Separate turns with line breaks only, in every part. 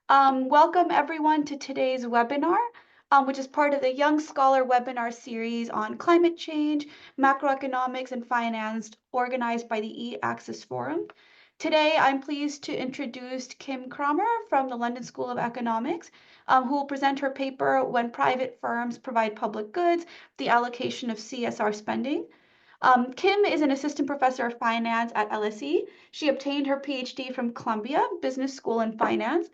Welcome everyone to today's webinar, which is part of the Young Scholar webinar series on climate change, macroeconomics, and finance, organized by the E-Access Forum. Today, I'm pleased to introduce Kim Cramer from the London School of Economics, who will present her paper, When Private Firms Provide Public Goods, the Allocation of CSR Spending. Kim is an assistant professor of finance at LSE. She obtained her PhD from Columbia Business School in Finance.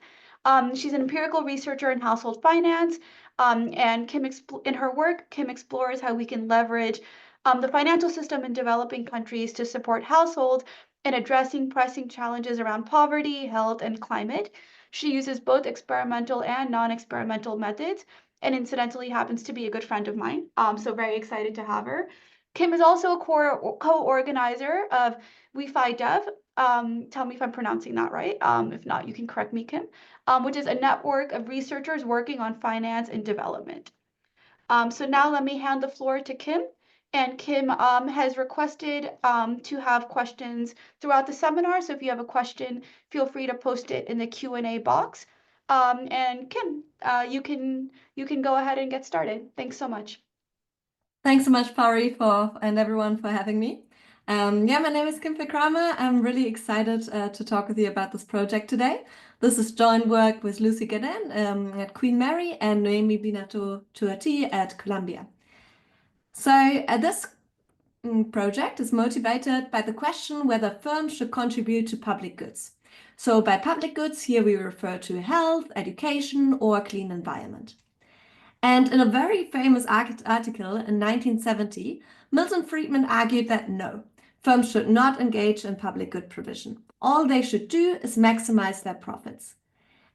She's an empirical researcher in household finance, and in her work, Kim explores how we can leverage the financial system in developing countries to support households in addressing pressing challenges around poverty, health, and climate. She uses both experimental and non-experimental methods, and incidentally happens to be a good friend of mine. So very excited to have her. Kim is also a co-organizer of WeFi Dev. Tell me if I'm pronouncing that right. If not, you can correct me, Kim, which is a network of researchers working on finance and development. So now let me hand the floor to Kim. And Kim has requested to have questions throughout the seminar. So if you have a question, feel free to post it in the Q&A box. And Kim, you can go ahead and get started. Thanks so much.
Thanks so much, Pari, and everyone for having me. My name is Kim Cramer. I'm really excited to talk with you about this project today. This is joint work with Lucy Gaden at Queen Mary and Noemi Binato-Tuati at Columbia. So this project is motivated by the question whether firms should contribute to public goods. So by public goods, here we refer to health, education, or clean environment. And in a very famous article in 1970, Milton Friedman argued that no, firms should not engage in public good provision. All they should do is maximize their profits.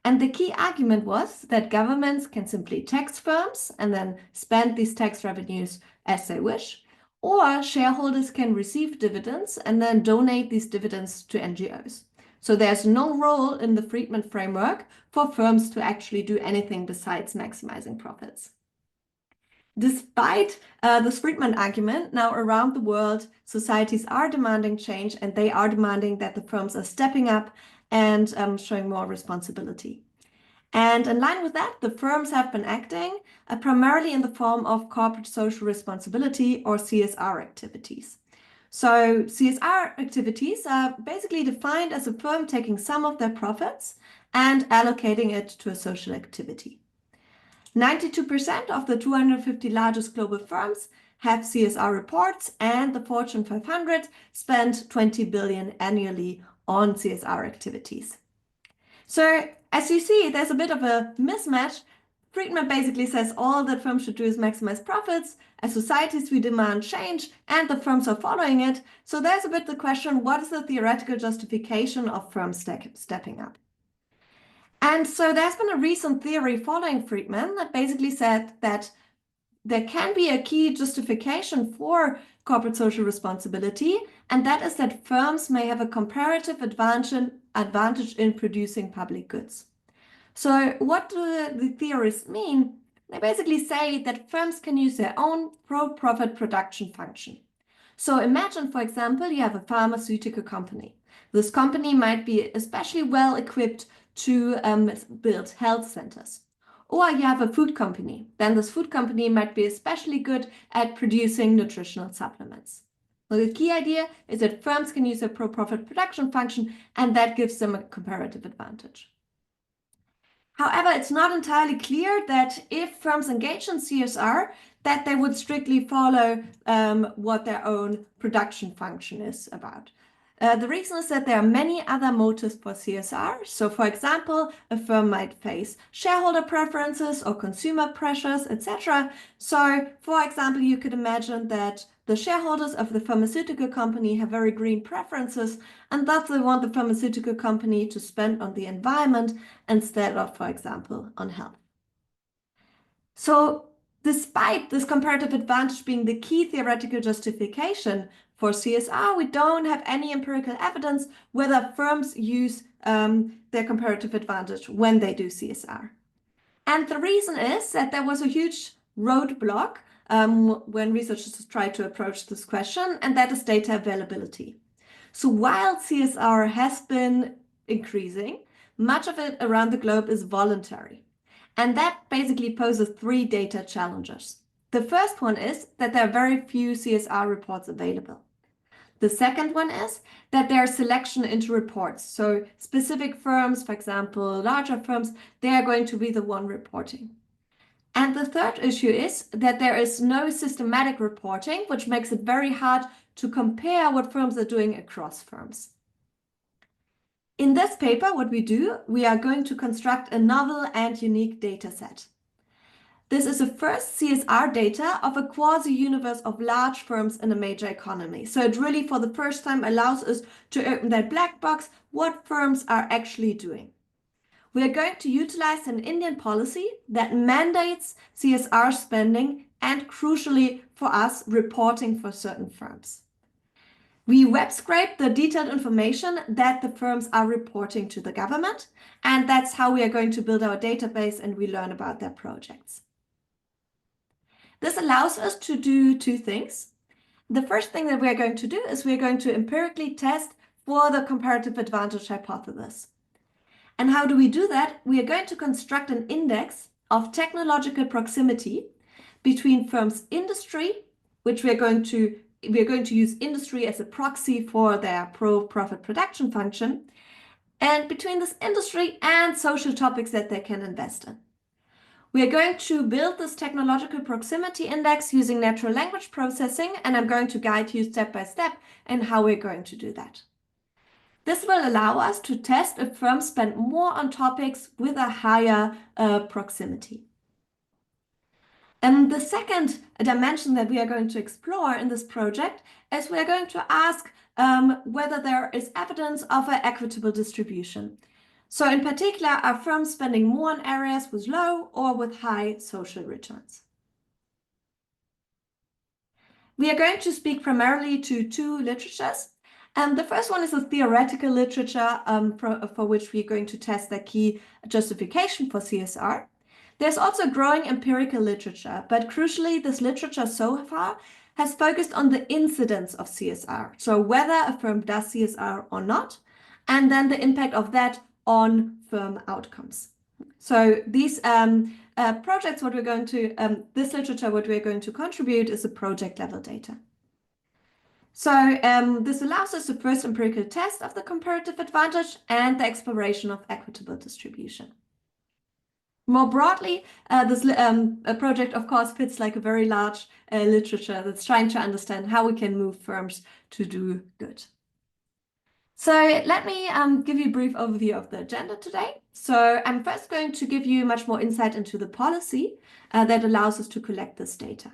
And the key argument was that governments can simply tax firms and then spend these tax revenues as they wish, or shareholders can receive dividends and then donate these dividends to NGOs. So there's no role in the Friedman framework for firms to actually do anything besides maximizing profits. Despite this Friedman argument, now around the world, societies are demanding change, and they are demanding that the firms are stepping up and showing more responsibility. And in line with that, the firms have been acting primarily in the form of corporate social responsibility, or CSR activities. So CSR activities are basically defined as a firm taking some of their profits and allocating it to a social activity. 92% of the 250 largest global firms have CSR reports, and the Fortune 500 spend 20 billion annually on CSR activities. So as you see, there's a bit of a mismatch. Friedman basically says all that firms should do is maximize profits. As societies, we demand change, and the firms are following it. So there's a bit the question, what is the theoretical justification of firms stepping up? And so there's been a recent theory following Friedman that basically said that there can be a key justification for corporate social responsibility, and that is that firms may have a comparative advantage in producing public goods. So what do the theorists mean? They basically say that firms can use their own pro-profit production function. So imagine, for example, you have a pharmaceutical company. This company might be especially well equipped to build health centers. Or you have a food company. Then this food company might be especially good at producing nutritional supplements. So the key idea is that firms can use a pro-profit production function, and that gives them a comparative advantage. However, it's not entirely clear that if firms engage in CSR, that they would strictly follow what their own production function is about. The reason is that there are many other motives for CSR. So, for example, a firm might face shareholder preferences or consumer pressures, etc. So, for example, you could imagine that the shareholders of the pharmaceutical company have very green preferences, and thus they want the pharmaceutical company to spend on the environment instead of, for example, on health. So, despite this comparative advantage being the key theoretical justification for CSR, we don't have any empirical evidence whether firms use their comparative advantage when they do CSR. And the reason is that there was a huge roadblock when researchers tried to approach this question, and that is data availability. So while CSR has been increasing, much of it around the globe is voluntary. And that basically poses three data challenges. The first one is that there are very few CSR reports available. The second one is that there's selection into reports. So specific firms, for example, larger firms, they are going to be the one reporting. And the third issue is that there is no systematic reporting, which makes it very hard to compare what firms are doing across firms. In this paper, what we do, we are going to construct a novel and unique data set. This is the first CSR data of a quasi-universe of large firms in a major economy. So it really, for the first time, allows us to open that black box, what firms are actually doing. We are going to utilize an Indian policy that mandates CSR spending and, crucially for us, reporting for certain firms. We web scrape the detailed information that the firms are reporting to the government, and that's how we are going to build our database and we learn about their projects. This allows us to do two things. The first thing that we're going to do is we're going to empirically test for the comparative advantage hypothesis. And how do we do that? We are going to construct an index of technological proximity between firms' industry, which we are going to use industry as a proxy for their profit production function, and between this industry and social topics that they can invest in. We are going to build this technological proximity index using natural language processing, and I'm going to guide you step by step in how we're going to do that. This will allow us to test if firms spend more on topics with a higher proximity. And the second dimension that we are going to explore in this project is we are going to ask whether there is evidence of an equitable distribution. So in particular, are firms spending more on areas with low or with high social returns? We are going to speak primarily to two literatures. The first one is a theoretical literature for which we're going to test the key justification for CSR. There's also growing empirical literature, but crucially, this literature so far has focused on the incidence of CSR. So whether a firm does CSR or not, and then the impact of that on firm outcomes. So these projects, this literature, what we're going to contribute is the project level data. So this allows us the first empirical test of the comparative advantage and the exploration of equitable distribution. More broadly, this project, of course, fits like a very large literature that's trying to understand how we can move firms to do good. So let me give you a brief overview of the agenda today. So I'm first going to give you much more insight into the policy that allows us to collect this data.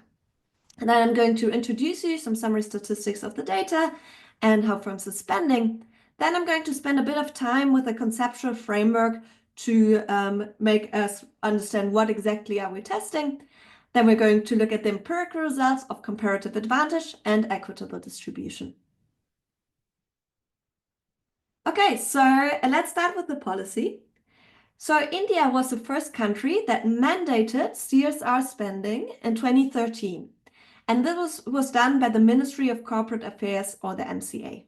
And then I'm going to introduce you some summary statistics of the data and how firms are spending. Then I'm going to spend a bit of time with a conceptual framework to make us understand what exactly are we testing. Then we're going to look at the empirical results of comparative advantage and equitable distribution. Okay, so let's start with the policy. So India was the first country that mandated CSR spending in 2013. And this was done by the Ministry of Corporate Affairs, or the MCA.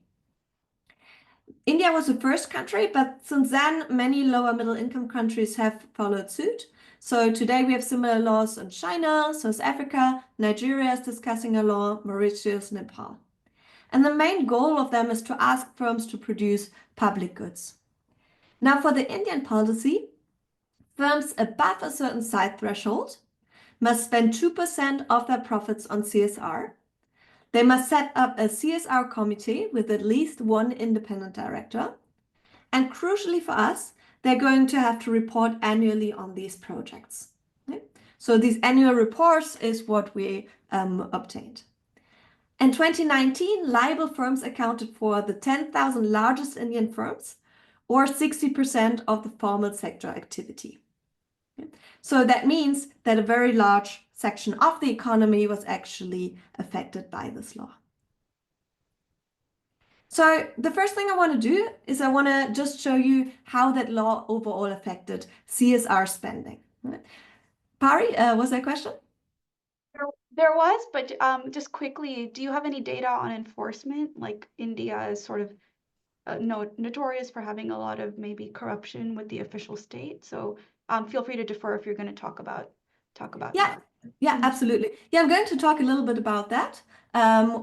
India was the first country, but since then, many lower middle income countries have followed suit. So today we have similar laws in China, South Africa, Nigeria is discussing a law, Mauritius, Nepal. And the main goal of them is to ask firms to produce public goods. Now for the Indian policy, firms above a certain size threshold must spend 2% of their profits on CSR. They must set up a CSR committee with at least one independent director. And crucially for us, they're going to have to report annually on these projects. Okay? So these annual reports is what we obtained. In 2019, liable firms accounted for the 10,000 largest Indian firms, or 60% of the formal sector activity. So that means that a very large section of the economy was actually affected by this law. So the first thing I want to do is I want to just show you how that law overall affected CSR spending. Pari, was there a question?
There was, but just quickly, do you have any data on enforcement? Like India is sort of notorious for having a lot of maybe corruption with the official state. So feel free to defer if you're going to talk about
Yeah,
that.
yeah, absolutely. Yeah, I'm going to talk a little bit about that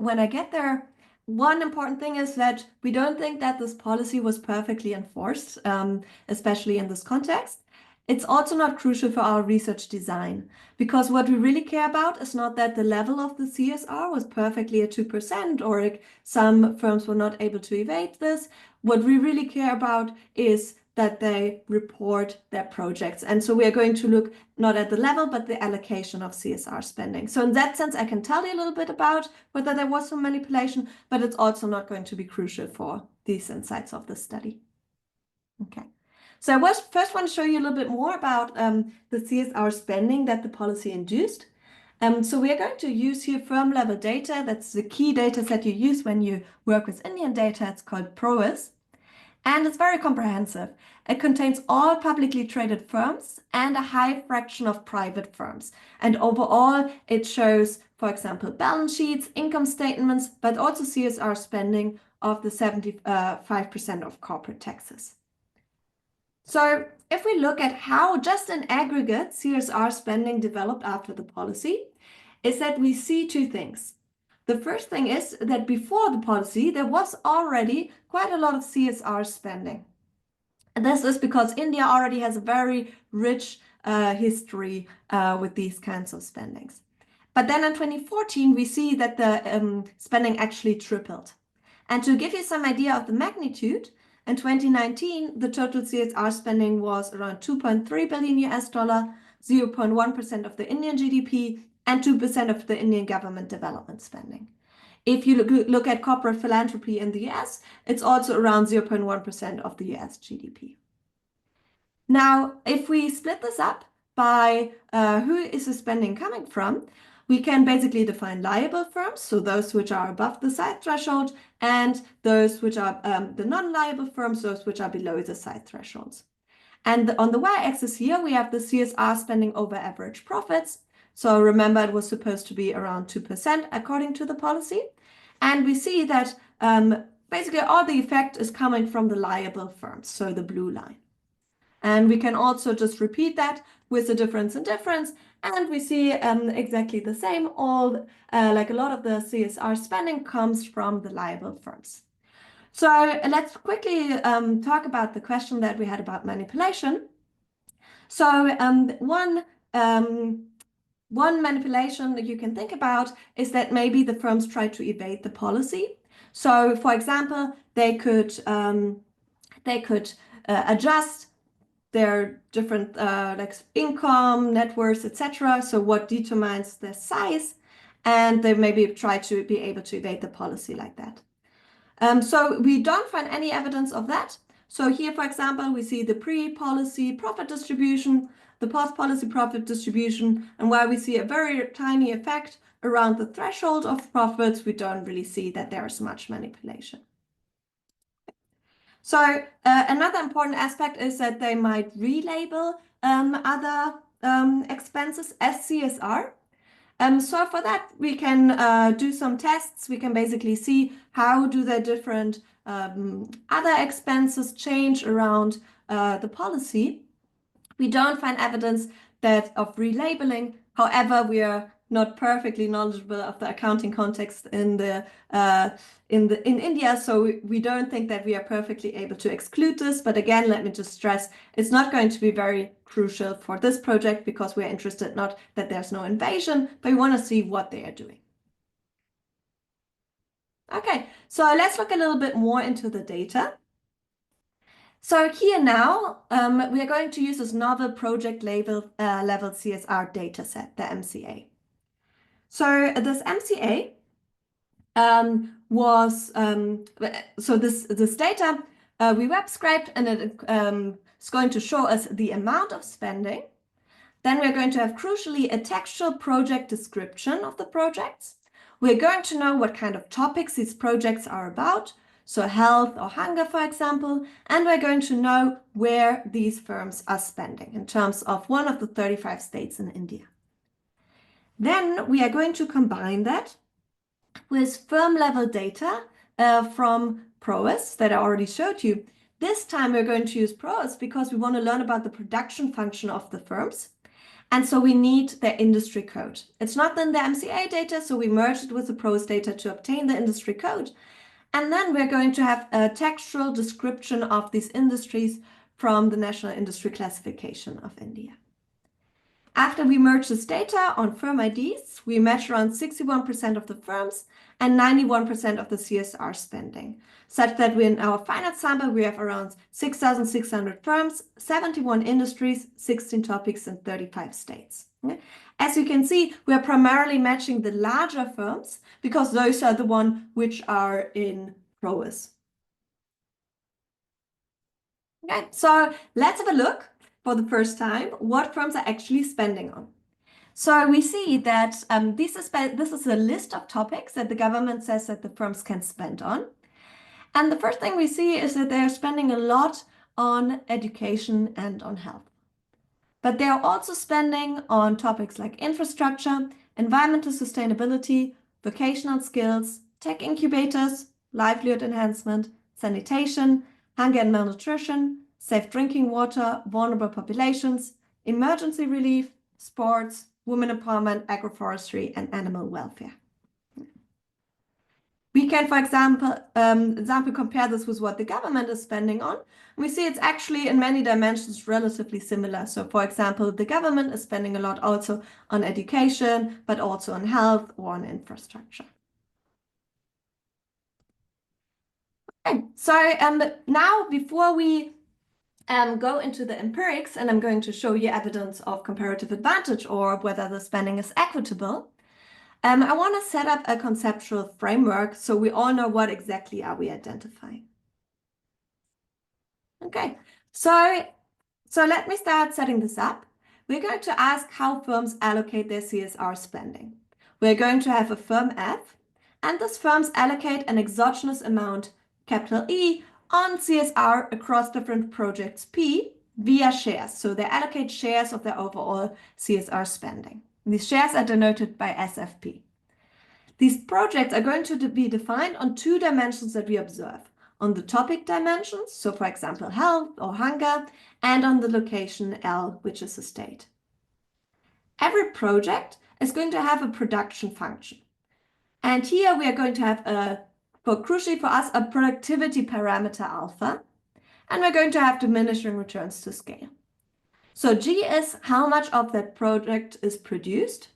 when I get there. One important thing is that we don't think that this policy was perfectly enforced, especially in this context. It's also not crucial for our research design, because what we really care about is not that the level of the CSR was perfectly at 2% or like some firms were not able to evade this. What we really care about is that they report their projects. And so we are going to look not at the level, but the allocation of CSR spending. So in that sense, I can tell you a little bit about whether there was some manipulation, but it's also not going to be crucial for these insights of the study. Okay. So I first want to show you a little bit more about the CSR spending that the policy induced. So we are going to use here firm level data. That's the key data set you use when you work with Indian data. It's called PROIS. And it's very comprehensive. It contains all publicly traded firms and a high fraction of private firms. And overall, it shows, for example, balance sheets, income statements, but also CSR spending of the 75% of corporate taxes. So if we look at how just in aggregate CSR spending developed after the policy, is that we see two things. The first thing is that before the policy, there was already quite a lot of CSR spending. And this is because India already has a very rich history with these kinds of spendings. But then in 2014, we see that the spending actually tripled. And to give you some idea of the magnitude, in 2019, the total CSR spending was around 2.3 billion US dollar, 0.1% of the Indian GDP, and 2% of the Indian government development spending. If you look at corporate philanthropy in the US, it's also around 0.1% of the US GDP. Now, if we split this up by who is the spending coming from, we can basically define liable firms, so those which are above the side threshold, and those which are the non-liable firms, those which are below the side thresholds. And on the y-axis here, we have the CSR spending over average profits. So remember, it was supposed to be around 2% according to the policy. And we see that basically all the effect is coming from the liable firms, so the blue line. And we can also just repeat that with the difference in difference. And we see exactly the same. Like a lot of the CSR spending comes from the liable firms. So let's quickly talk about the question that we had about manipulation. So one manipulation that you can think about is that maybe the firms try to evade the policy. So, for example, they could adjust their different like income, net worth, etc. So what determines their size, and they maybe try to be able to evade the policy like that. So we don't find any evidence of that. So here, for example, we see the pre-policy profit distribution, the post-policy profit distribution, and while we see a very tiny effect around the threshold of profits, we don't really see that there is much manipulation. So another important aspect is that they might relabel other expenses as CSR. So for that, we can do some tests. We can basically see how do the different other expenses change around the policy. We don't find evidence of relabeling. However, we are not perfectly knowledgeable of the accounting context in India, so we don't think that we are perfectly able to exclude this. But again, let me just stress, it's not going to be very crucial for this project because we're interested not that there's no invasion, but we want to see what they are doing. Okay, so let's look a little bit more into the data. So here now, we are going to use this novel project level CSR dataset, the MCA. So this MCA this data we web scraped, and it is going to show us the amount of spending. Then we're going to have crucially a textual project description of the projects. We're going to know what kind of topics these projects are about, so health or hunger, for example, and we're going to know where these firms are spending in terms of one of the 35 states in India. Then we are going to combine that with firm level data from PROAS that I already showed you. This time we're going to use PROAS because we want to learn about the production function of the firms. And so we need their industry code. It's not in the MCA data, so we merged it with the PROAS data to obtain the industry code. And then we're going to have a textual description of these industries from the National Industry Classification of India. After we merge this data on firm IDs, we match around 61% of the firms and 91% of the CSR spending, such that in our final sample, we have around 6,600 firms, 71 industries, 16 topics, and 35 states. As you can see, we are primarily matching the larger firms because those are the ones which are in PROAS. Okay, so let's have a look for the first time what firms are actually spending on. So we see that this is a list of topics that the government says that the firms can spend on. And the first thing we see is that they're spending a lot on education and on health. But they are also spending on topics like infrastructure, environmental sustainability, vocational skills, tech incubators, livelihood enhancement, sanitation, hunger and malnutrition, safe drinking water, vulnerable populations, emergency relief, sports, women empowerment, agroforestry, and animal welfare. We can, for example, compare this with what the government is spending on. We see it's actually in many dimensions relatively similar. So, for example, the government is spending a lot also on education, but also on health or on infrastructure. Okay, so now before we go into the empirics, and I'm going to show you evidence of comparative advantage or whether the spending is equitable, I want to set up a conceptual framework so we all know what exactly are we identifying. Okay, so let me start setting this up. We're going to ask how firms allocate their CSR spending. We're going to have a firm F, and these firms allocate an exogenous amount, capital E, on CSR across different projects P via shares. So they allocate shares of their overall CSR spending. These shares are denoted by SFP. These projects are going to be defined on two dimensions that we observe. On the topic dimensions, so for example, health or hunger, and on the location L, which is a state. Every project is going to have a production function. And here we are going to have, crucially for us, a productivity parameter alpha, and we're going to have diminishing returns to scale. So G is how much of that project is produced.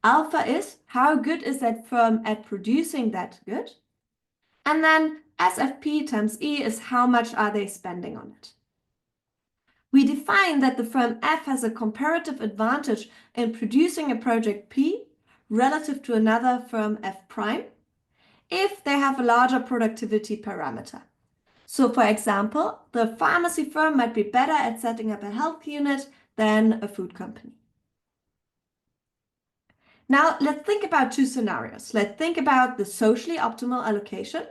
Alpha is how good is that firm at producing that good. And then SFP times E is how much are they spending on it. We define that the firm F has a comparative advantage in producing a project P relative to another firm F prime if they have a larger productivity parameter. So for example, the pharmacy firm might be better at setting up a health unit than a food company. Now let's think about two scenarios. Let's think about the socially optimal allocation,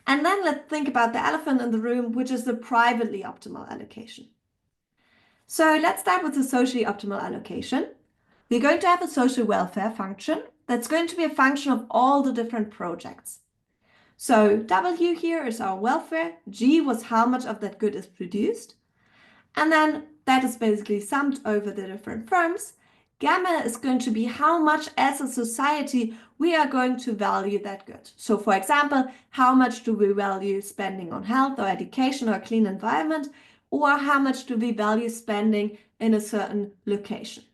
and then let's think about the elephant in the room, which is the privately optimal allocation. So let's start with the socially optimal allocation. We're going to have a social welfare function that's going to be a function of all the different projects. So W here is our welfare, G was how much of that good is produced, and then that is basically summed over the different firms. Gamma is going to be how much as a society we are going to value that good. So for example, how much do we value spending on health or education or clean environment, or how much do we value spending in a certain location.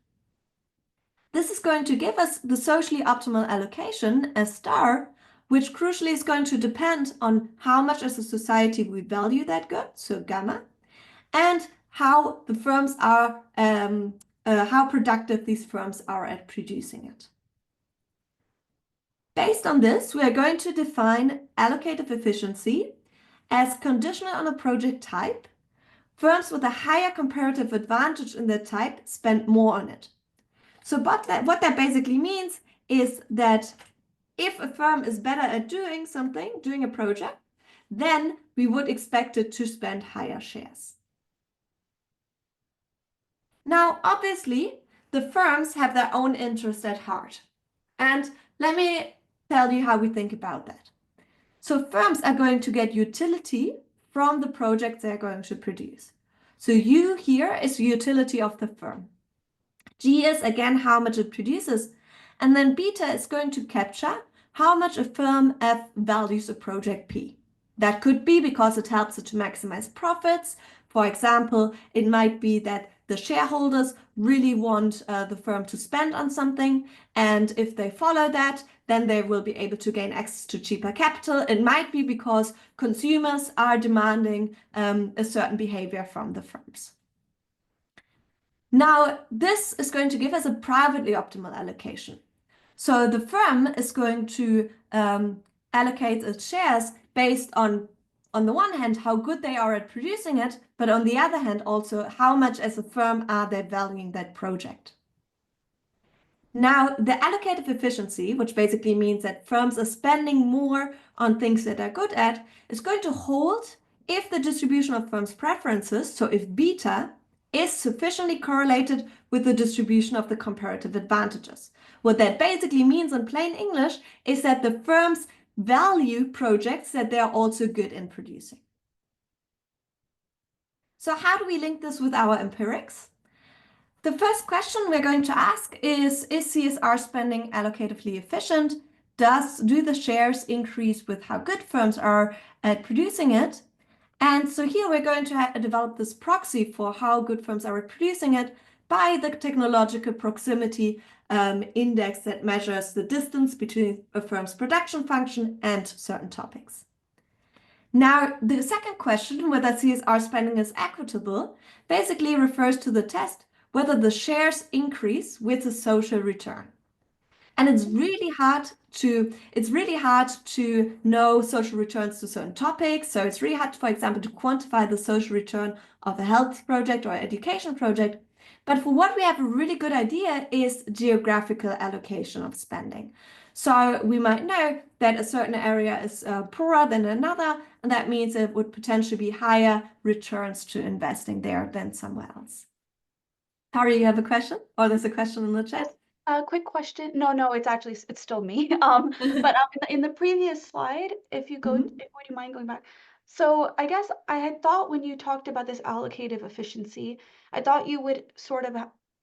This is going to give us the socially optimal allocation, a star, which crucially is going to depend on how much as a society we value that good, so gamma, and how the firms are, how productive these firms are at producing it. Based on this, we are going to define allocative efficiency as conditional on a project type. Firms with a higher comparative advantage in their type spend more on it. So what that basically means is that if a firm is better at doing something, doing a project, then we would expect it to spend higher shares. Now, obviously, the firms have their own interest at heart. And let me tell you how we think about that. So firms are going to get utility from the project they're going to produce. So U here is the utility of the firm. G is again how much it produces. And then beta is going to capture how much a firm F values a project P. That could be because it helps it to maximize profits. For example, it might be that the shareholders really want the firm to spend on something. And if they follow that, then they will be able to gain access to cheaper capital. It might be because consumers are demanding a certain behavior from the firms. Now, this is going to give us a privately optimal allocation. So the firm is going to allocate its shares based on the one hand, how good they are at producing it, but on the other hand, also how much as a firm are they valuing that project. Now, the allocative efficiency, which basically means that firms are spending more on things that they're good at, is going to hold if the distribution of firms' preferences, so if beta, is sufficiently correlated with the distribution of the comparative advantages. What that basically means in plain English is that the firms value projects that they're also good in producing. So how do we link this with our empirics? The first question we're going to ask is CSR spending allocatively efficient? Do the shares increase with how good firms are at producing it? And so here we're going to develop this proxy for how good firms are at producing it by the technological proximity index that measures the distance between a firm's production function and certain topics. Now, the second question, whether CSR spending is equitable, basically refers to the test whether the shares increase with the social return. And it's really hard to know social returns to certain topics. So it's really hard, for example, to quantify the social return of a health project or education project. But for what we have a really good idea is geographical allocation of spending. So we might know that a certain area is poorer than another, and that means it would potentially be higher returns to investing there than somewhere else. Harry, you have a question? Or there's a question in the chat?
Yes. Quick question. No, it's still me. But in the previous slide, if you go, would you mind going back? So I guess I had thought when you talked about this allocative efficiency, I thought you would sort of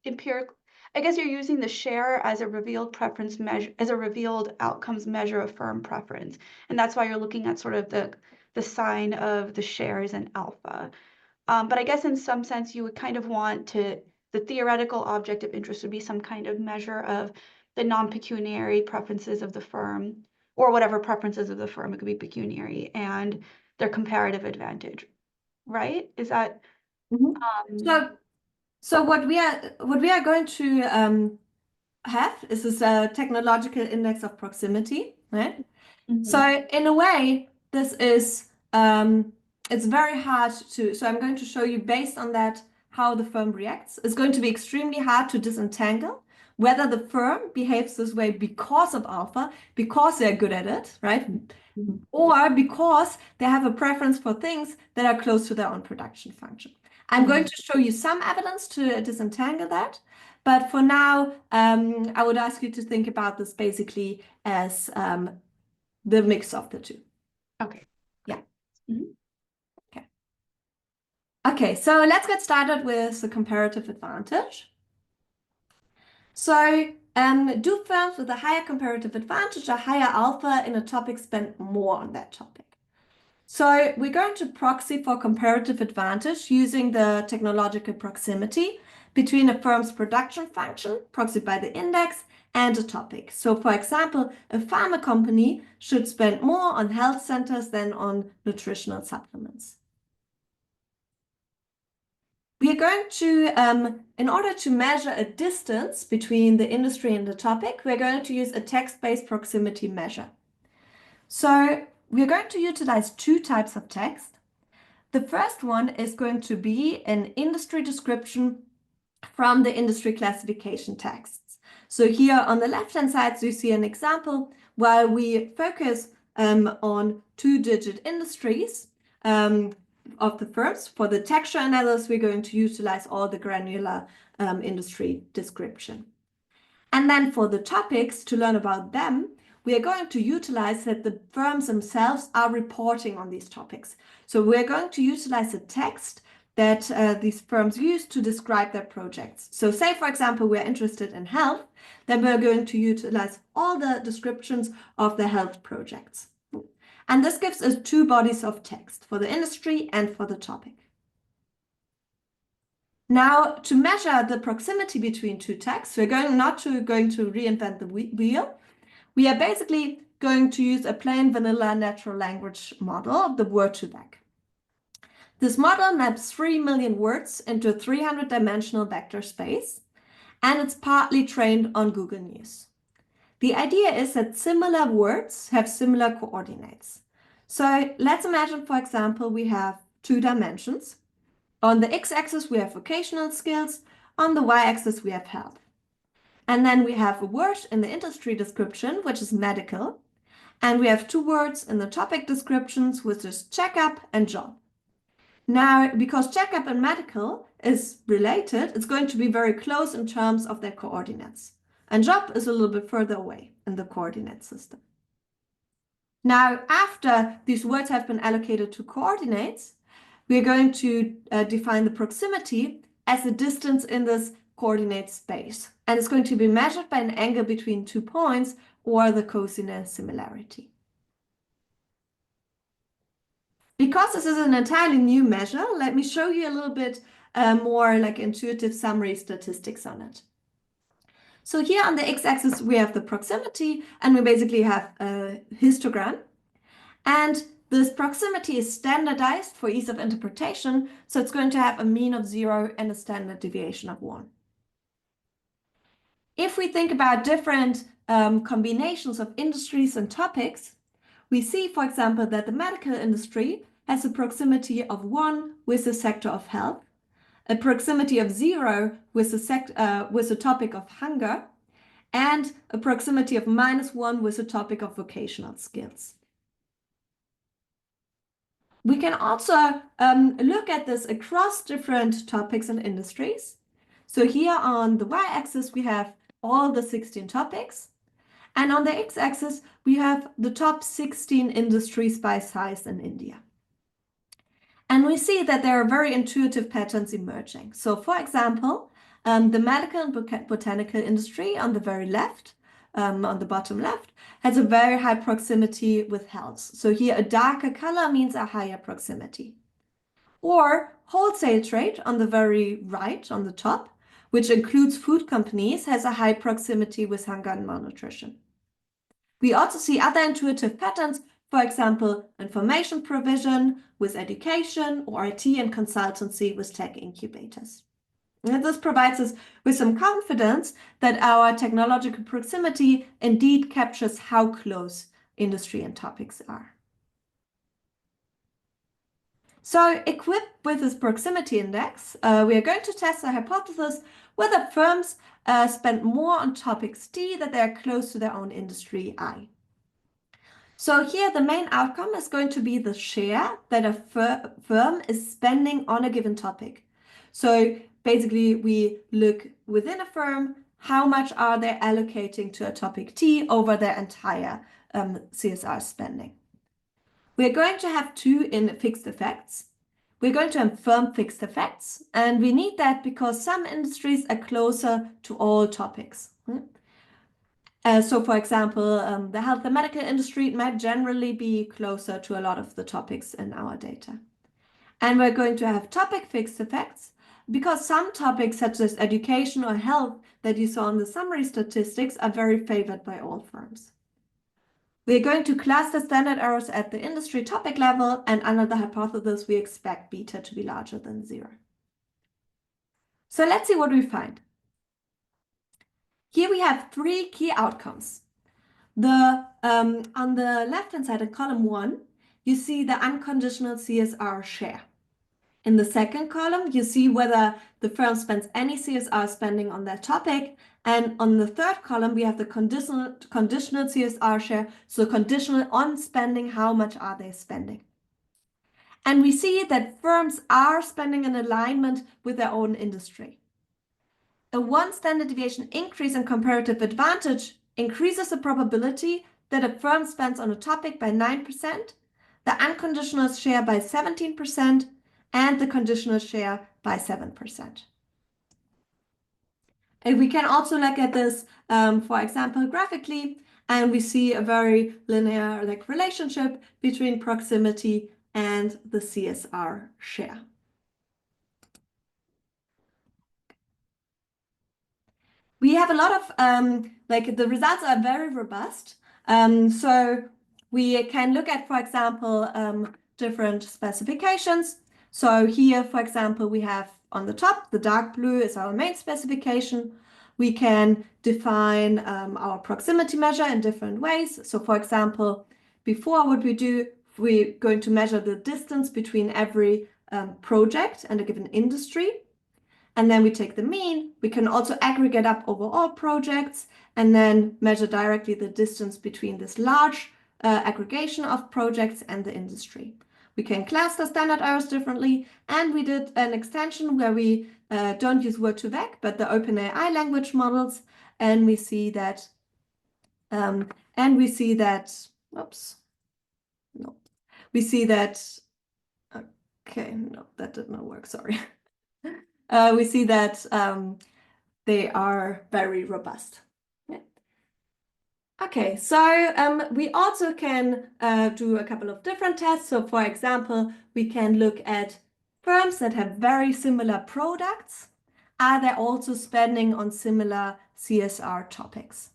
empirical. I guess you're using the share as a revealed preference measure, as a revealed outcomes measure of firm preference, and that's why you're looking at sort of the sign of the shares and alpha. But I guess in some sense, you would kind of want the theoretical object of interest would be some kind of measure of the non-pecuniary preferences of the firm, or whatever preferences of the firm, it could be pecuniary, and their comparative advantage, right? Is that?
So what we are going to have is this technological index of proximity, right? So in a way, this is it's very hard to. So I'm going to show you based on that how the firm reacts. It's going to be extremely hard to disentangle whether the firm behaves this way because of alpha, because they're good at it, right? Or because they have a preference for things that are close to their own production function. I'm going to show you some evidence to disentangle that. But for now, I would ask you to think about this basically as the mix of the two.
Okay.
Yeah. Okay. Okay, so let's get started with the comparative advantage. So do firms with a higher comparative advantage or higher alpha in a topic spend more on that topic? So we're going to proxy for comparative advantage using the technological proximity between a firm's production function, proxied by the index, and a topic. So for example, a pharma company should spend more on health centers than on nutritional supplements. We are going to, in order to measure a distance between the industry and the topic, we're going to use a text-based proximity measure. So we're going to utilize two types of text. The first one is going to be an industry description from the industry classification texts. So here on the left-hand side, you see an example while we focus on two-digit industries of the firms. For the texture analysis, we're going to utilize all the granular industry description. And then for the topics, to learn about them, we are going to utilize that the firms themselves are reporting on these topics. So we're going to utilize the text that these firms use to describe their projects. So say, for example, we're interested in health, then we're going to utilize all the descriptions of the health projects. And this gives us two bodies of text, for the industry and for the topic. Now, to measure the proximity between two texts, we're going to reinvent the wheel. We are basically going to use a plain vanilla natural language model of the word2vec. This model maps 3 million words into a 300-dimensional vector space, and it's partly trained on Google News. The idea is that similar words have similar coordinates. So let's imagine, for example, we have 2 dimensions. On the x-axis, we have vocational skills. On the y-axis, we have health. And then we have a word in the industry description, which is medical. And we have 2 words in the topic descriptions, which is checkup and job. Now, because checkup and medical is related, it's going to be very close in terms of their coordinates. And job is a little bit further away in the coordinate system. Now, after these words have been allocated to coordinates, we're going to define the proximity as the distance in this coordinate space. And it's going to be measured by an angle between 2 points or the cosinus similarity. Because this is an entirely new measure, let me show you a little bit more like intuitive summary statistics on it. So here on the x-axis, we have the proximity, and we basically have a histogram. And this proximity is standardized for ease of interpretation, so it's going to have a mean of 0 and a standard deviation of 1. If we think about different combinations of industries and topics, we see, for example, that the medical industry has a proximity of 1 with the sector of health, a proximity of 0 with the topic of hunger, and a proximity of -1 with the topic of vocational skills. We can also look at this across different topics and industries. So here on the y-axis, we have all the 16 topics. And on the x-axis, we have the top 16 industries by size in India. And we see that there are very intuitive patterns emerging. So for example, the medical and botanical industry on the very left, on the bottom left, has a very high proximity with health. So here a darker color means a higher proximity. Or wholesale trade on the very right, on the top, which includes food companies, has a high proximity with hunger and malnutrition. We also see other intuitive patterns, for example, information provision with education, or IT and consultancy with tech incubators. And this provides us with some confidence that our technological proximity indeed captures how close industry and topics are. So equipped with this proximity index, we are going to test the hypothesis whether firms spend more on topics T that they are close to their own industry I. So here the main outcome is going to be the share that a firm is spending on a given topic. So basically we look within a firm, how much are they allocating to a topic T over their entire CSR spending. We're going to have 2 in fixed effects. We're going to have firm fixed effects, and we need that because some industries are closer to all topics. So for example, the health and medical industry might generally be closer to a lot of the topics in our data. And we're going to have topic fixed effects because some topics such as education or health that you saw in the summary statistics are very favored by all firms. We're going to cluster standard errors at the industry topic level, and under the hypothesis, we expect beta to be larger than 0. So let's see what we find. Here we have 3 key outcomes. On the left-hand side of column 1, you see the unconditional CSR share. In the second column, you see whether the firm spends any CSR spending on that topic. And on the third column, we have the conditional CSR share, so conditional on spending, how much are they spending? And we see that firms are spending in alignment with their own industry. A 1 standard deviation increase in comparative advantage increases the probability that a firm spends on a topic by 9%, the unconditional share by 17%, and the conditional share by 7%. And we can also look at this, for example, graphically, and we see a very linear relationship between proximity and the CSR share. We have a lot of, the results are very robust. So we can look at, for example, different specifications. So here, for example, we have on the top, the dark blue is our main specification. We can define our proximity measure in different ways. So for example, before what we do, we're going to measure the distance between every project and a given industry. And then we take the mean. We can also aggregate up over all projects and then measure directly the distance between this large aggregation of projects and the industry. We can cluster standard errors differently, and we did an extension where we don't use Word2Vec, but the OpenAI language models, and we see that, oops, no, we see that, okay, no, that did not work, sorry. We see that they are very robust. Yeah. Okay, so we also can do a couple of different tests. So for example, we can look at firms that have very similar products. Are they also spending on similar CSR topics?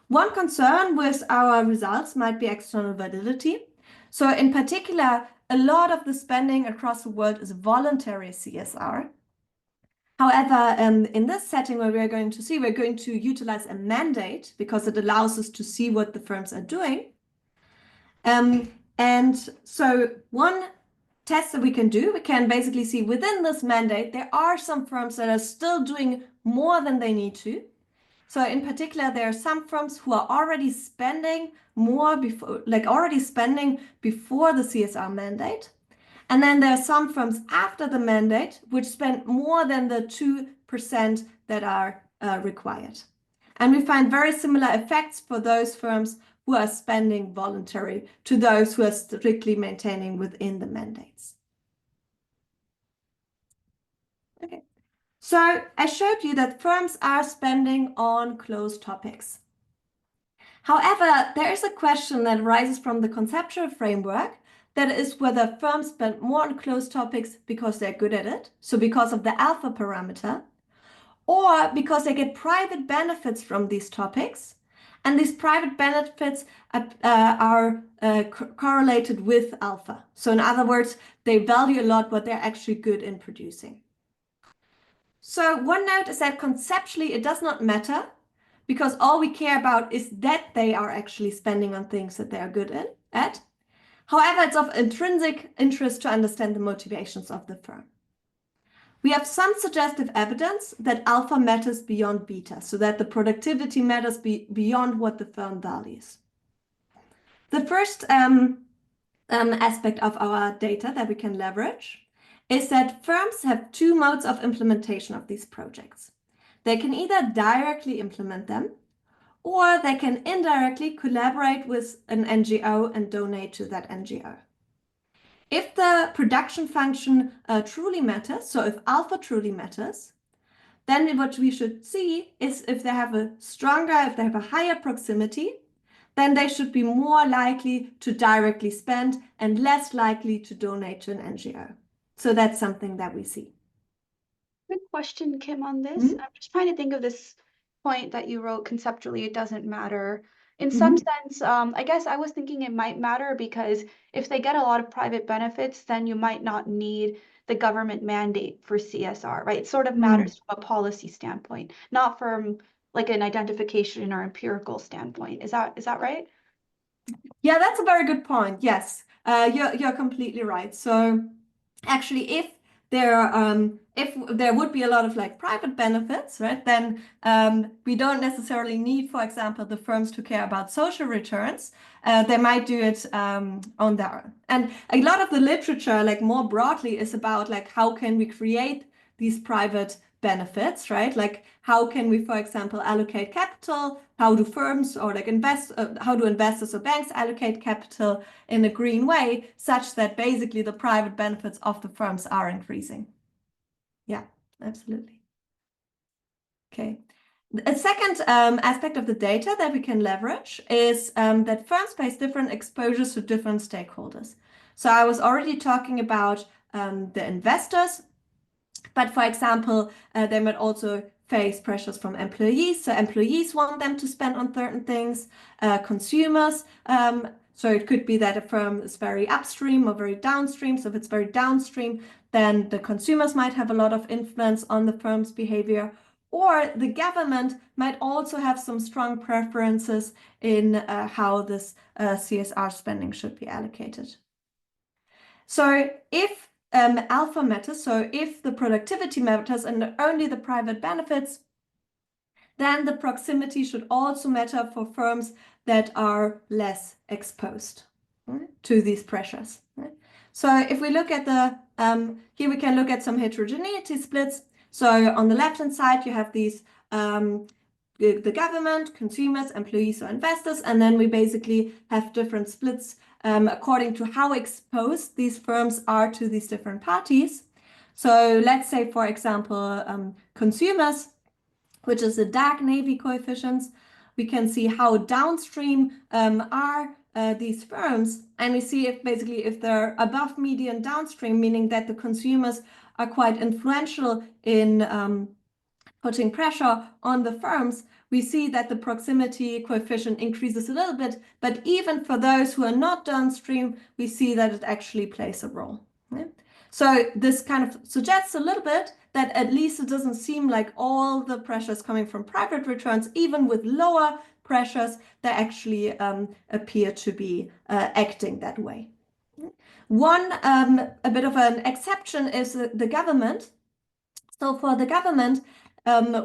One concern with our results might be external validity. So in particular, a lot of the spending across the world is voluntary CSR. However, in this setting where we're going to utilize a mandate because it allows us to see what the firms are doing. And so one test that we can do, we can basically see within this mandate, there are some firms that are still doing more than they need to. So in particular, there are some firms who are already spending more before, before the CSR mandate. And then there are some firms after the mandate which spend more than the 2% that are required. And we find very similar effects for those firms who are spending voluntary to those who are strictly maintaining within the mandates. Okay, so I showed you that firms are spending on closed topics. However, there is a question that arises from the conceptual framework. That is whether firms spend more on closed topics because they're good at it, so because of the alpha parameter, or because they get private benefits from these topics, and these private benefits are correlated with alpha. So in other words, they value a lot what they're actually good in producing. So one note is that conceptually it does not matter, because all we care about is that they are actually spending on things that they are good at. However, it's of intrinsic interest to understand the motivations of the firm. We have some suggestive evidence that alpha matters beyond beta, so that the productivity matters beyond what the firm values. The first aspect of our data that we can leverage is that firms have two modes of implementation of these projects. They can either directly implement them, or they can indirectly collaborate with an NGO and donate to that NGO. If the production function truly matters, so if alpha truly matters, then what we should see is if they have a higher proximity, then they should be more likely to directly spend and less likely to donate to an NGO. So that's something that we see.
Good question, Kim, on this. I'm just trying to think of this point that you wrote conceptually, it doesn't matter. In some sense, I guess I was thinking it might matter because if they get a lot of private benefits, then you might not need the government mandate for CSR, right? It sort of matters from a policy standpoint, not from like an identification or empirical standpoint. Is that right?
Yeah, that's a very good point. Yes, you're completely right. So actually, if there would be a lot of private benefits, right, then we don't necessarily need, for example, the firms to care about social returns. They might do it on their own. And a lot of the literature, more broadly, is about how can we create these private benefits, right? Like how can we, for example, allocate capital? How do firms or like how do investors or banks allocate capital in a green way such that basically the private benefits of the firms are increasing? Yeah, absolutely. Okay. A second aspect of the data that we can leverage is that firms face different exposures to different stakeholders. So I was already talking about the investors, but for example, they might also face pressures from employees. So employees want them to spend on certain things, consumers. So it could be that a firm is very upstream or very downstream. So if it's very downstream, then the consumers might have a lot of influence on the firm's behavior. Or the government might also have some strong preferences in how this CSR spending should be allocated. So if alpha matters, so if the productivity matters and only the private benefits, then the proximity should also matter for firms that are less exposed to these pressures. So if we look at here we can look at some heterogeneity splits. So on the left-hand side, you have these the government, consumers, employees, or investors, and then we basically have different splits according to how exposed these firms are to these different parties. So let's say, for example, consumers, which is the dark navy coefficients, we can see how downstream are these firms, and we see if they're above median downstream, meaning that the consumers are quite influential in putting pressure on the firms, we see that the proximity coefficient increases a little bit, but even for those who are not downstream, we see that it actually plays a role. Yeah? So this kind of suggests a little bit that at least it doesn't seem like all the pressures coming from private returns, even with lower pressures, they actually appear to be acting that way. A bit of an exception is the government. So for the government,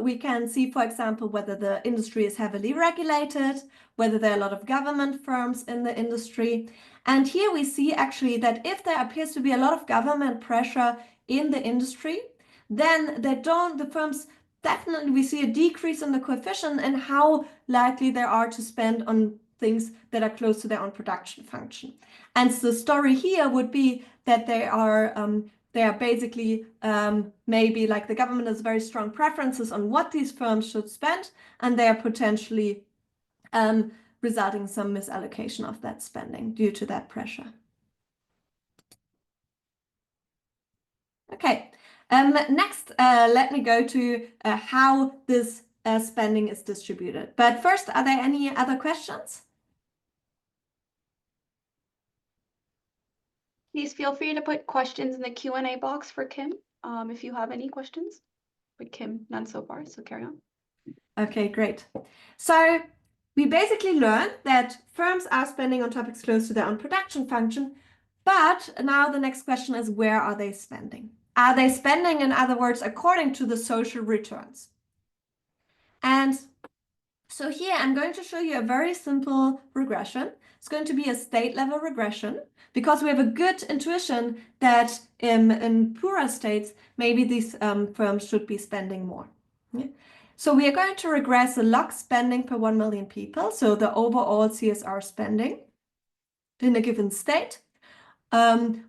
we can see, for example, whether the industry is heavily regulated, whether there are a lot of government firms in the industry. And here we see actually that if there appears to be a lot of government pressure in the industry, then the firms definitely, we see a decrease in the coefficient and how likely they are to spend on things that are close to their own production function. And the story here would be that they are basically maybe like the government has very strong preferences on what these firms should spend, and they are potentially resulting in some misallocation of that spending due to that pressure. Okay, next let me go to how this spending is distributed. But first, are there any other questions?
Please feel free to put questions in the Q&A box for Kim if you have any questions. But Kim, none so far, so carry on.
Okay, great. So we basically learned that firms are spending on topics close to their own production function, but now the next question is, where are they spending? Are they spending, in other words, according to the social returns? And so here I'm going to show you a very simple regression. It's going to be a state level regression because we have a good intuition that in poorer states, maybe these firms should be spending more. Yeah? So we are going to regress the log spending per 1 million people, so the overall CSR spending in a given state, on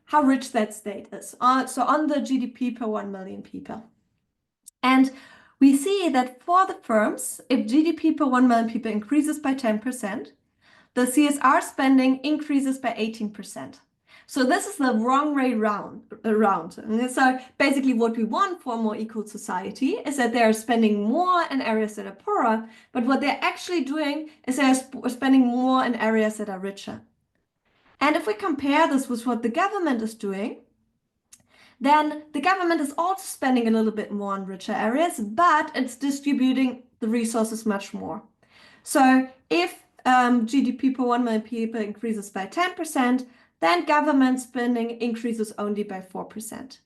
how rich that state is. So on the GDP per 1 million people. And we see that for the firms, if GDP per 1 million people increases by 10%, the CSR spending increases by 18%. So this is the wrong way around. So basically what we want for a more equal society is that they're spending more in areas that are poorer, but what they're actually doing is they're spending more in areas that are richer. And if we compare this with what the government is doing, then the government is also spending a little bit more on richer areas, but it's distributing the resources much more. So if GDP per 1 million people increases by 10%, then government spending increases only by 4%.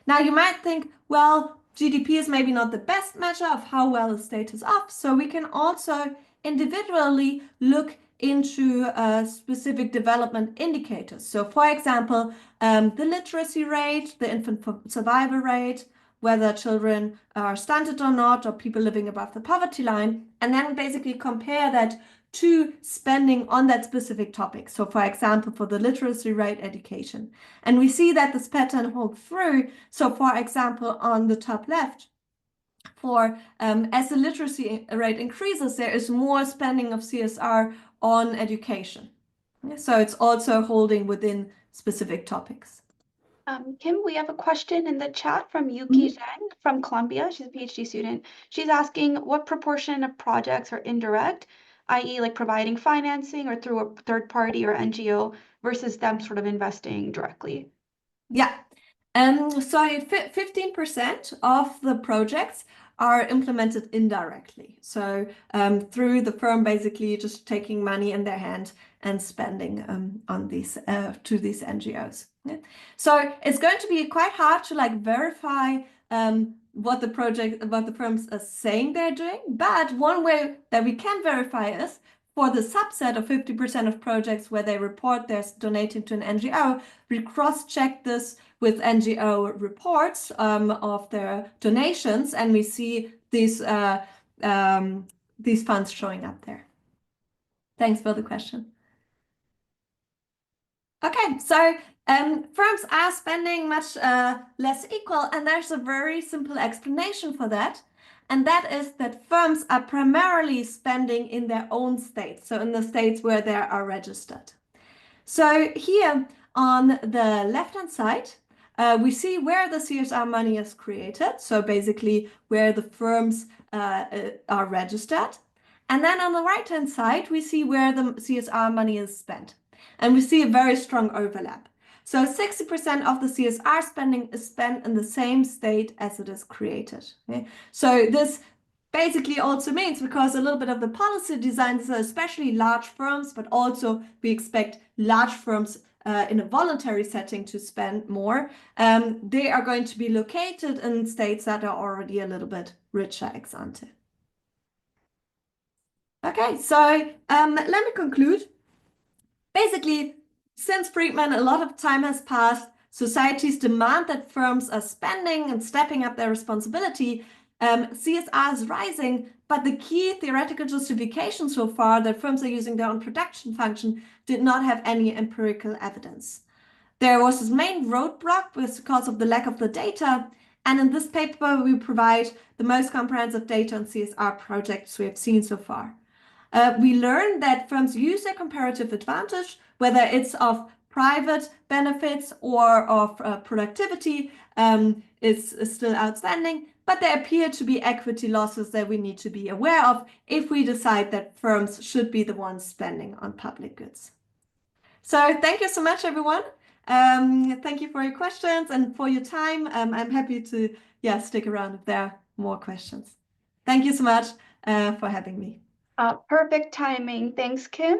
Now you might think, well, GDP is maybe not the best measure of how well a state is off, so we can also individually look into specific development indicators. So for example, the literacy rate, the infant survival rate, whether children are stunted or not, or people living above the poverty line, and then basically compare that to spending on that specific topic. So for example, for the literacy rate education. And we see that this pattern holds through. So for example, on the top left, as the literacy rate increases, there is more spending of CSR on education. So it's also holding within specific topics.
Kim, we have a question in the chat from Yuki
Mhm.
Zhang from Columbia. She's a PhD student. She's asking what proportion of projects are indirect, i.e., like providing financing or through a third party or NGO versus them sort of investing directly.
Yeah. So 15% of the projects are implemented indirectly. So through the firm basically just taking money in their hand and spending on these to these NGOs. Yeah. So it's going to be quite hard to like verify what the firms are saying they're doing. But one way that we can verify is for the subset of 50% of projects where they report they're donating to an NGO, we cross-check this with NGO reports of their donations, and we see these funds showing up there. Thanks for the question. Okay, so firms are spending much less equal, and there's a very simple explanation for that. And that is that firms are primarily spending in their own states, so in the states where they are registered. So here on the left-hand side, we see where the CSR money is created. So basically where the firms are registered. And then on the right-hand side, we see where the CSR money is spent. And we see a very strong overlap. So 60% of the CSR spending is spent in the same state as it is created. Okay? So this basically also means, because a little bit of the policy design is especially large firms, but also we expect large firms in a voluntary setting to spend more, they are going to be located in states that are already a little bit richer ex ante. Okay, so let me conclude. Basically, since Friedman, a lot of time has passed. Societies demand that firms are spending and stepping up their responsibility. CSR is rising, but the key theoretical justification so far that firms are using their own production function did not have any empirical evidence. There was this main roadblock because of the lack of the data. And in this paper, we provide the most comprehensive data on CSR projects we have seen so far. We learned that firms use their comparative advantage, whether it's of private benefits or of productivity, is still outstanding, but there appear to be equity losses that we need to be aware of if we decide that firms should be the ones spending on public goods. So thank you so much, everyone. Thank you for your questions and for your time. I'm happy to stick around if there are more questions. Thank you so much for having me.
Perfect timing. Thanks, Kim.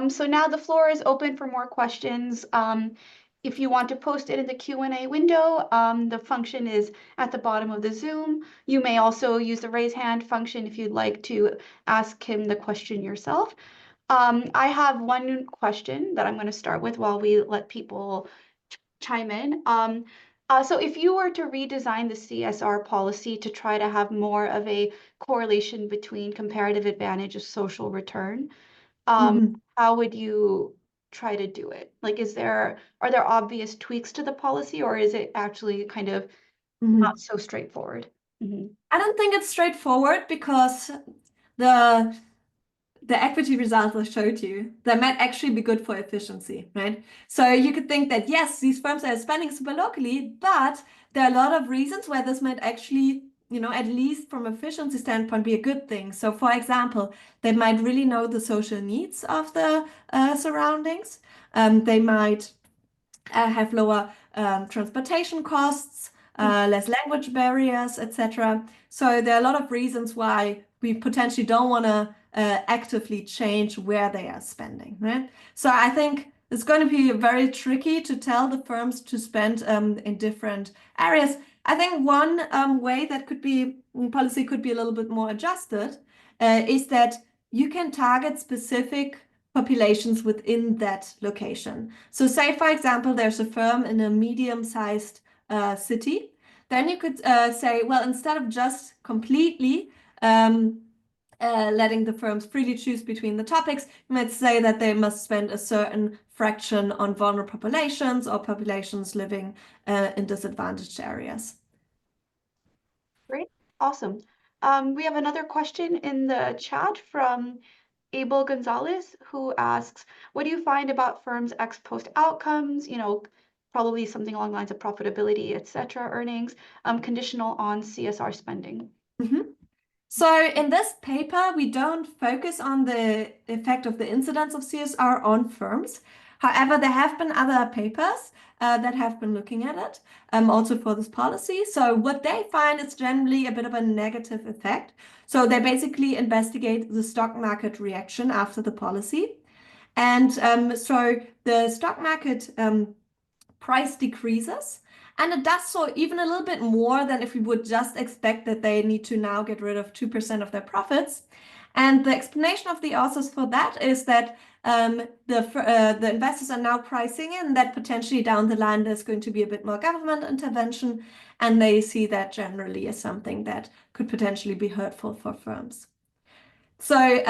So now the floor is open for more questions. If you want to post it in the Q&A window, the function is at the bottom of the Zoom. You may also use the raise hand function if you'd like to ask Kim the question yourself. I have one question that I'm going to start with while we let people chime in. So if you were to redesign the CSR policy to try to have more of a correlation between comparative advantage of social return, how would you try to do it? Like, are there obvious tweaks to the policy, or is it actually kind of not so straightforward?
I don't think it's straightforward because the equity results I showed you, that might actually be good for efficiency, right? So you could think that, yes, these firms are spending super locally, but there are a lot of reasons why this might actually, at least from efficiency standpoint, be a good thing. So for example, they might really know the social needs of the surroundings. They might have lower transportation costs, less language barriers, etc. So there are a lot of reasons why we potentially don't want to actively change where they are spending, right? So I think it's going to be very tricky to tell the firms to spend in different areas. I think one way that policy could be a little bit more adjusted is that you can target specific populations within that location. So say, for example, there's a firm in a medium-sized city then you could say, well, instead of just completely letting the firms freely choose between the topics, you might say that they must spend a certain fraction on vulnerable populations or populations living in disadvantaged areas.
Great, awesome. We have another question in the chat from Abel Gonzalez, who asks, what do you find about firms' ex post outcomes? Probably something along the lines of profitability, et cetera, earnings, conditional on CSR spending.
Mm-hmm. So in this paper, we don't focus on the effect of the incidence of CSR on firms. However, there have been other papers that have been looking at it, also for this policy. So what they find is generally a bit of a negative effect. So they basically investigate the stock market reaction after the policy. And so the stock market price decreases. And it does so even a little bit more than if we would just expect that they need to now get rid of 2% of their profits. And the explanation of the authors for that is that the investors are now pricing in that potentially down the line there's going to be a bit more government intervention, and they see that generally as something that could potentially be hurtful for firms. So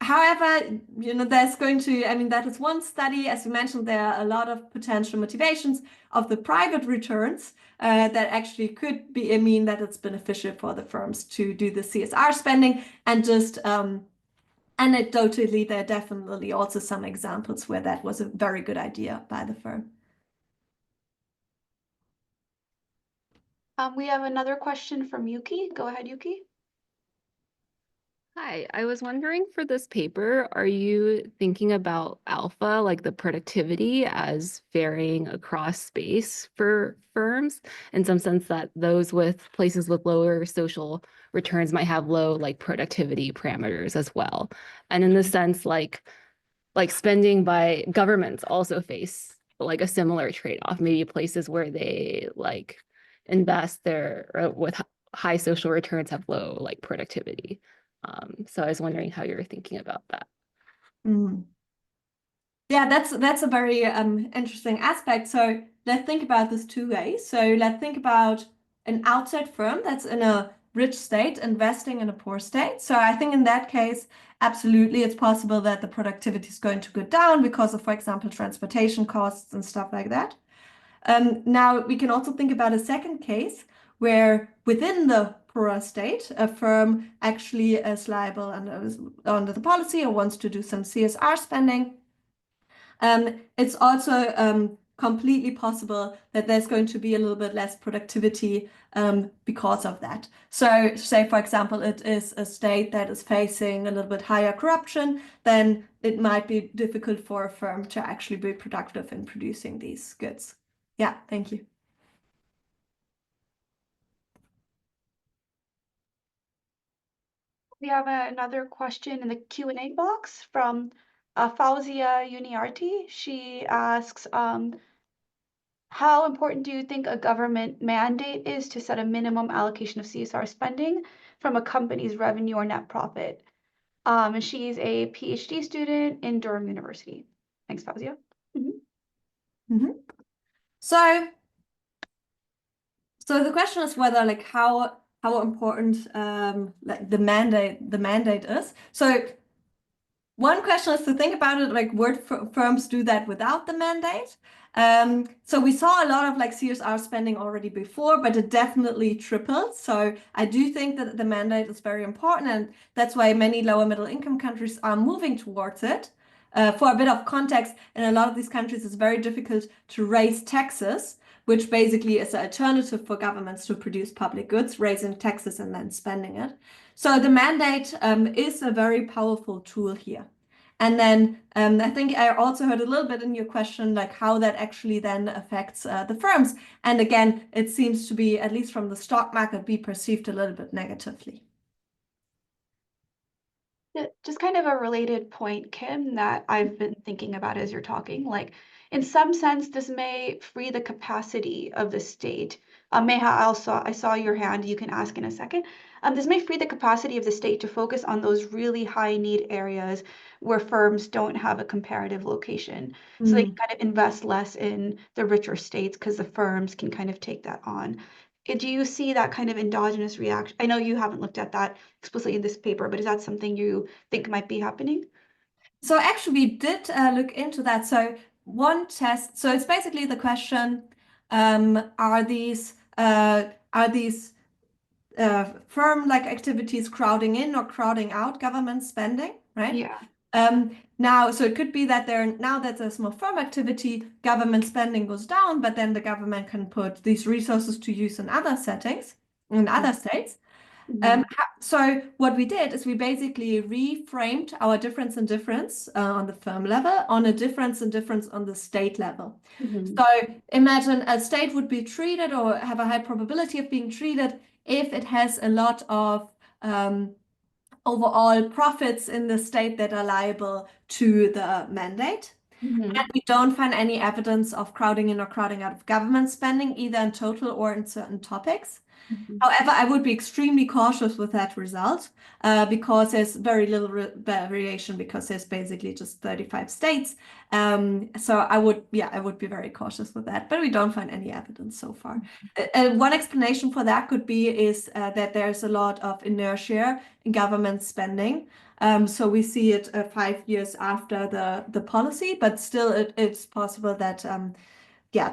however, there's going to, that is one study. As you mentioned, there are a lot of potential motivations of the private returns that actually could mean that it's beneficial for the firms to do the CSR spending. And just anecdotally, there are definitely also some examples where that was a very good idea by the firm.
We have another question from Yuki. Go ahead, Yuki.
Hi, I was wondering for this paper, are you thinking about alpha, like the productivity, as varying across space for firms, in some sense that those with places with lower social returns might have low like productivity parameters as well? And in the sense like spending by governments also face like a similar trade-off, maybe places where they like invest their with high social returns have low like productivity. So I was wondering how you're thinking about that.
Mm. Yeah, that's a very interesting aspect. So let's think about this two ways. So let's think about an outside firm that's in a rich state investing in a poor state. So I think in that case, absolutely, it's possible that the productivity is going to go down because of, for example, transportation costs and stuff like that. Now we can also think about a second case where within the poorer state, a firm actually is liable under the policy or wants to do some CSR spending. It's also completely possible that there's going to be a little bit less productivity because of that. So say, for example, it is a state that is facing a little bit higher corruption, then it might be difficult for a firm to actually be productive in producing these goods. Yeah, thank you.
We have another question in the Q&A box from Fauzia Uniarti. She asks, how important do you think a government mandate is to set a minimum allocation of CSR spending from a company's revenue or net profit? And she's a PhD student in Durham University. Thanks, Fauzia.
So the question is whether like how important like the mandate is. So one question is to think about it like would firms do that without the mandate? So we saw a lot of like CSR spending already before, but it definitely tripled. So I do think that the mandate is very important, and that's why many lower middle income countries are moving towards it. For a bit of context, in a lot of these countries, it's very difficult to raise taxes, which basically is an alternative for governments to produce public goods, raising taxes and then spending it. So the mandate is a very powerful tool here. And then I think I also heard a little bit in your question, like how that actually then affects the firms. And again, it seems to be, at least from the stock market, be perceived a little bit negatively.
Just kind of a related point, Kim, that I've been thinking about as you're talking. Like, in some sense, this may free the capacity of the state. I saw your hand. You can ask in a second. This may free the capacity of the state to focus on those really high need areas where firms don't have a comparative location. So they can kind of invest less in the richer states because the firms can kind of take that on. Do you see that kind of endogenous reaction? I know you haven't looked at that explicitly in this paper, but is that something you think might be happening?
So actually, we did look into that. So one test. So it's basically the question: are these firm-like activities crowding in or crowding out government spending, right?
Yeah.
Now, so it could be that now that there's more firm activity, government spending goes down, but then the government can put these resources to use in other settings, in other states. So what we did is we basically reframed our difference in difference on the firm level on a difference in difference on the state level. So imagine a state would be treated or have a high probability of being treated if it has a lot of overall profits in the state that are liable to the mandate. And we don't find any evidence of crowding in or crowding out of government spending, either in total or in certain topics. However, I would be extremely cautious with that result because there's very little variation because there's basically just 35 states. So I would be very cautious with that, but we don't find any evidence so far. One explanation for that could be that there's a lot of inertia in government spending. So we see it 5 years after the policy, but still it's possible that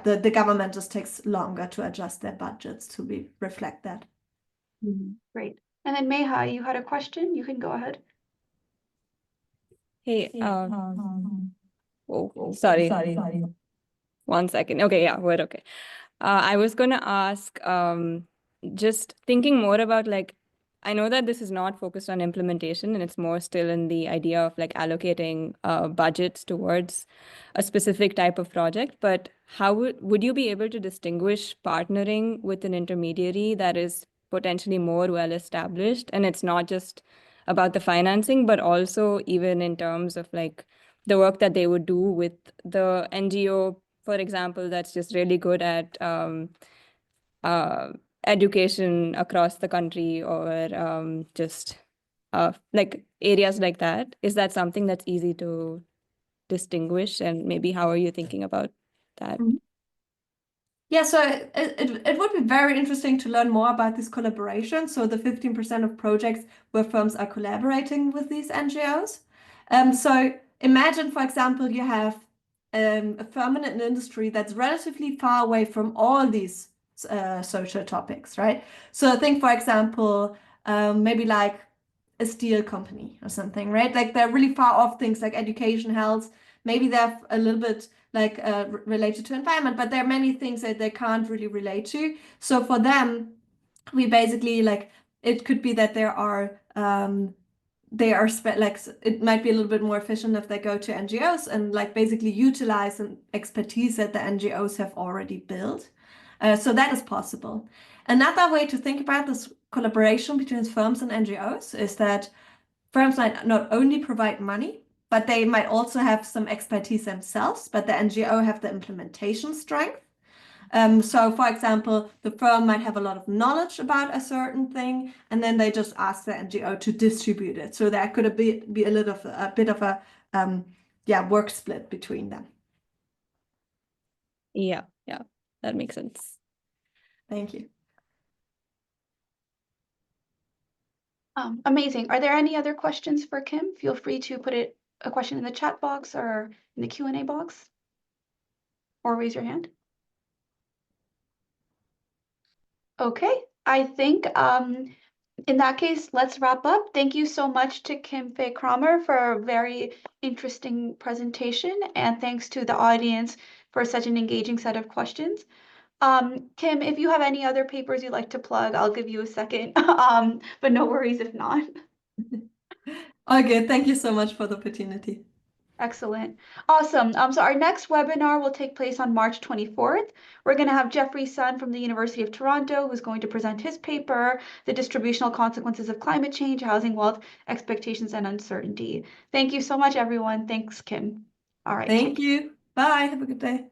the government just takes longer to adjust their budgets to reflect that.
Great. And then Meha, you had a question? You can go ahead.
Hey, sorry. 1 second. Okay, yeah, we're okay. I was going to ask, just thinking more about like, I know that this is not focused on implementation and it's more still in the idea of like allocating budgets towards a specific type of project, but how would you be able to distinguish partnering with an intermediary that is potentially more well established and it's not just about the financing, but also even in terms of like the work that they would do with the NGO, for example, that's just really good at education across the country or just like areas like that? Is that something that's easy to distinguish? And maybe how are you thinking about that?
Yeah, so it would be very interesting to learn more about this collaboration. So the 15% of projects where firms are collaborating with these NGOs. So imagine, for example, you have a firm in an industry that's relatively far away from all these social topics, right? So think, for example, maybe like a steel company or something, right? Like they're really far off things like education, health. Maybe they're a little bit like related to environment, but there are many things that they can't really relate to. So for them, we basically like it could be that like it might be a little bit more efficient if they go to NGOs and like basically utilize an expertise that the NGOs have already built. So that is possible. Another way to think about this collaboration between firms and NGOs is that firms might not only provide money, but they might also have some expertise themselves, but the NGO have the implementation strength. So for example, the firm might have a lot of knowledge about a certain thing, and then they just ask the NGO to distribute it. So there could be a bit of a work split between them.
Yeah, that makes sense.
Thank you.
Amazing. Are there any other questions for Kim? Feel free to put a question in the chat box or in the Q&A box, or raise your hand. Okay, I think in that case, let's wrap up. Thank you so much to Kim Faye Cramer for a very interesting presentation, and thanks to the audience for such an engaging set of questions. Kim, if you have any other papers you'd like to plug, I'll give you a second, but no worries if not.
Okay, thank you so much for the opportunity.
Excellent. Awesome. So our next webinar will take place on March 24th. We're going to have Jeffrey Sun from the University of Toronto, who's going to present his paper, The Distributional Consequences of Climate Change, Housing Wealth, Expectations and Uncertainty. Thank you so much, everyone. Thanks, Kim. All right.
Thank you. Bye. Have a good day.